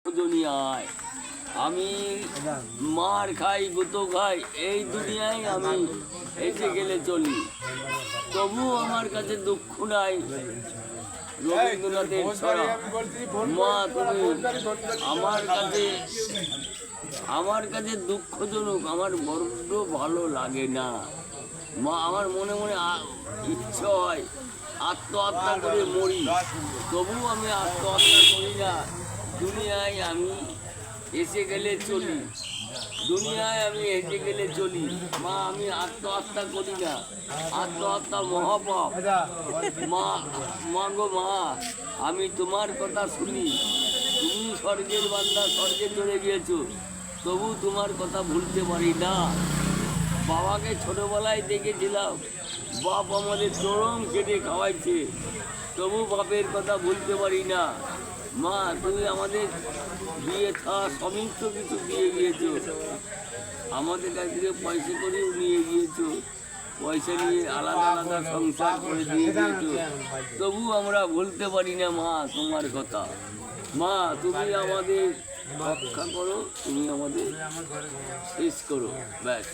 দুনিয়ায় আমি মার খাই গুতো খাই, এই দুনিয়ায় আমি এসে গেলে চলি, তবু আমার কাছে দুঃখ নাই। রবীন্দ্রনাথের ছড়া। মা তুমি আমার কাছে দুঃখজনক, আমার বড্ড ভালো লাগে না মা। আমার মনে মনে ইচ্ছে হয় আত্মহত্যা করে মরি, তবু আমি আত্মহত্যা করি না। দুনিয়ায় আমি এসে গেলে চলি, দুনিয়ায় আমি এসে গেলে চলি মা। আমি আত্মহত্যা করি না, আত্মহত্যা মহাপাপ মা। মা গো মা, আমি তোমার কথা শুনি। তুমি স্বর্গের বান্দা, স্বর্গে চলে গিয়েছো, তবু তোমার কথা ভুলতে পারি না। বাবাকে ছোটবেলায় দেখেছিলাম, বাপ আমাদের চরম কেটে খাওয়াইছে, তবু বাপের কথা ভুলতে পারি না। মা তুমি আমাদের বিয়ে থা সমস্ত কিছু দিয়ে গিয়েছো, আমাদের কাছ থেকে পয়সা করেও নিয়ে গিয়েছো, পয়সা নিয়ে আলাদা আলাদা সংসার করে দিয়ে গিয়েছো, তবু আমরা ভুলতে পারি না মা তোমার কথা। মা তুমি আমাদের রক্ষা করো, তুমি আমাদের শেষ করো, ব্যাস।